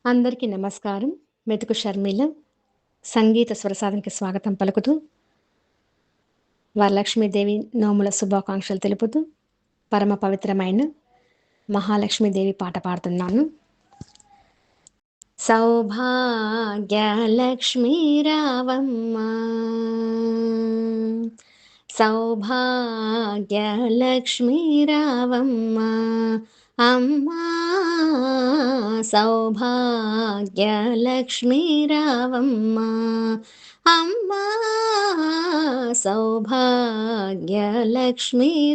అందరికీ నమస్కారం. మెతుకు షర్మిల సంగీత స్వరసాధనకి స్వాగతం పలుకుతూ, వరలక్ష్మీదేవి నోముల శుభాకాంక్షలు తెలుపుతూ, పరమ పవిత్రమైన మహాలక్ష్మీదేవి పాట పాడుతున్నాను. సౌభాగ్యలక్ష్మీ రావమ్మ, సౌభాగ్యలక్ష్మీ రావమ్మ, అమ్మా సౌభాగ్యలక్ష్మీ రావమ్మ, అమ్మా సౌభాగ్యలక్ష్మీ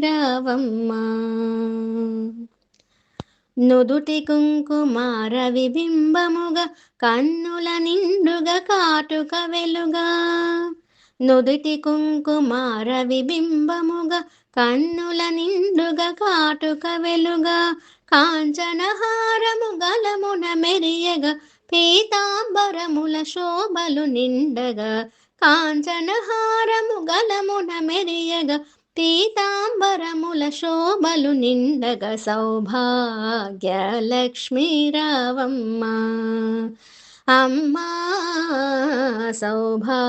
రావమ్మ. నుదుటి కుంకుమార విబింబముగా కన్నుల నిండుగా కాటుక వెలుగా, నుదుటి కుంకుమార విబింబముగా కన్నుల నిండుగా కాటుక వెలుగా, కాంచనహారము గలమున మెరియగా పీతాంబరముల శోభలు నిండగా, కాంచనహారము గలమున మెరియగా పీతాంబరముల శోభలు నిండగా, సౌభాగ్యలక్ష్మీ రావమ్మ, అమ్మా సౌభాగ్యలక్ష్మీ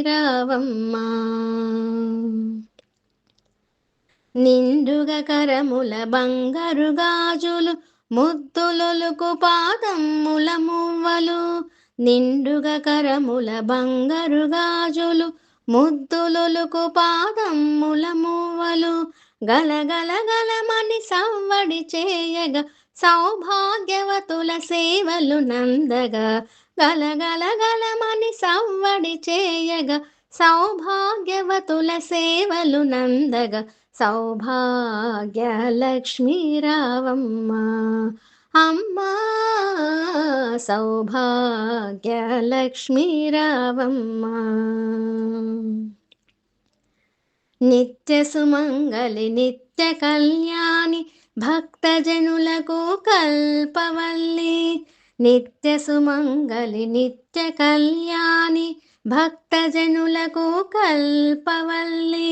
రావమ్మ. నిండుగా కరముల బంగారు గాజులు ముద్దులొలుకు పాదమ్ముల మువ్వలు, నిండుగా కరముల బంగారు గాజులు ముద్దులొలుకు పాదమ్ముల మువ్వలు, గలగల గలమని సవ్వడి చేయగా సౌభాగ్యవతుల సేవలు నందగా, గలగల గలమని సవ్వడి చేయగా సౌభాగ్యవతుల సేవలు నందగా, సౌభాగ్యలక్ష్మీ రావమ్మ, అమ్మా సౌభాగ్యలక్ష్మీ రావమ్మ. నిత్య సుమంగళి నిత్య కళ్యాణి భక్తజనులకు కల్పవల్లి, నిత్య సుమంగళి నిత్య కళ్యాణి భక్తజనులకు కల్పవల్లి,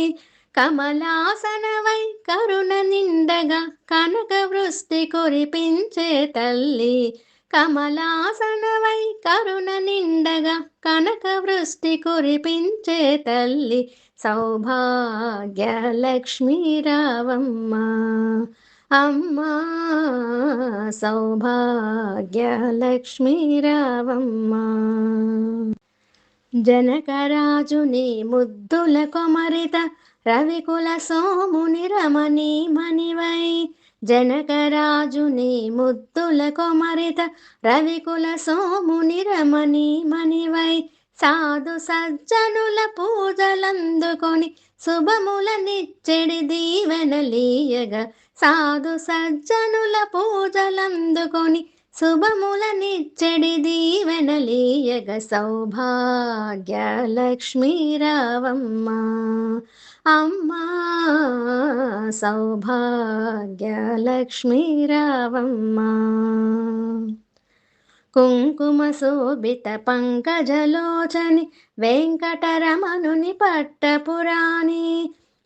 కమలాసనవై కరుణ నిండగా కనక వృష్టి కురిపించే తల్లి, కమలాసనవై కరుణ నిండగా కనక వృష్టి కురిపించే తల్లి, సౌభాగ్యలక్ష్మీ రావమ్మ, అమ్మా సౌభాగ్యలక్ష్మీ రావమ్మ. జనకరాజుని ముద్దుల కొమరిత రవికుల సోముని రమణీ మణివై, జనకరాజుని ముద్దుల కొమరిత రవికుల సోముని రమణీ మణివై, సాధు సజ్జనుల పూజలందుకొని శుభముల నిచ్చెడి దీవెనలీయగా, సాధు సజ్జనుల పూజలందుకొని శుభముల నిచ్చెడి దీవెనలీయగా, సౌభాగ్యలక్ష్మీ రావమ్మ, అమ్మా సౌభాగ్యలక్ష్మీ రావమ్మ. కుంకుమ శోభిత పంకజలోచని వెంకటరమణుని పట్టపురాణి,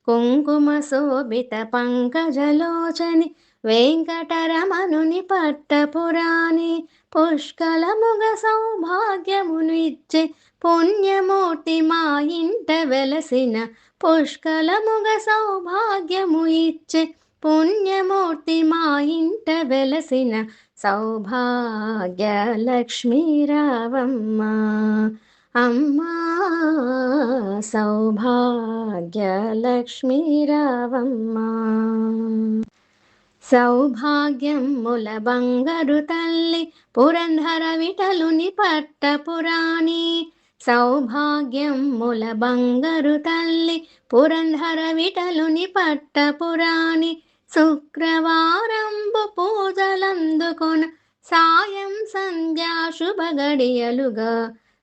కుంకుమ శోభిత పంకజలోచని వెంకటరమణుని పట్టపురాణి, పుష్కలముగ సౌభాగ్యమును ఇచ్చే పుణ్యమూర్తి మా ఇంట వెలసిన, పుష్కలముగ సౌభాగ్యము ఇచ్చే పుణ్యమూర్తి మా ఇంట వెలసిన, సౌభాగ్యలక్ష్మీ రావమ్మ, అమ్మా సౌభాగ్యలక్ష్మీ రావమ్మ. సౌభాగ్యముల బంగారు తల్లి పురంధర విఠలుని పట్టపురాణి, సౌభాగ్యముల బంగారు తల్లి పురంధర విఠలుని పట్టపురాణి, శుక్రవారంబు పూజలందుకొన సాయం సంధ్యా శుభ గడియలుగా,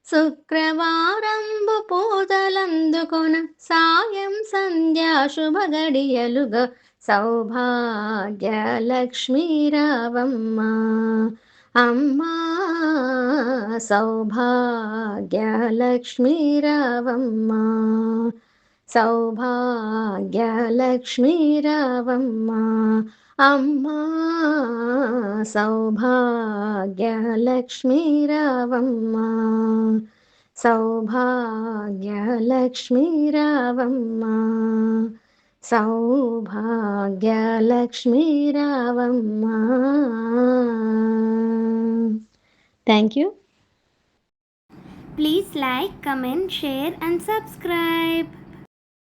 శుక్రవారంబు పూజలందుకొన సాయం సంధ్యా శుభ గడియలుగా, సౌభాగ్యలక్ష్మీ రావమ్మ, అమ్మా సౌభాగ్యలక్ష్మీ రావమ్మ, సౌభాగ్యలక్ష్మీ రావమ్మ, అమ్మా సౌభాగ్యలక్ష్మీ రావమ్మా, సౌభాగ్యలక్ష్మీ రావమ్మా, సౌభాగ్యలక్ష్మీ రావమ్మా. Thank you. Please like, comment, share and subscribe.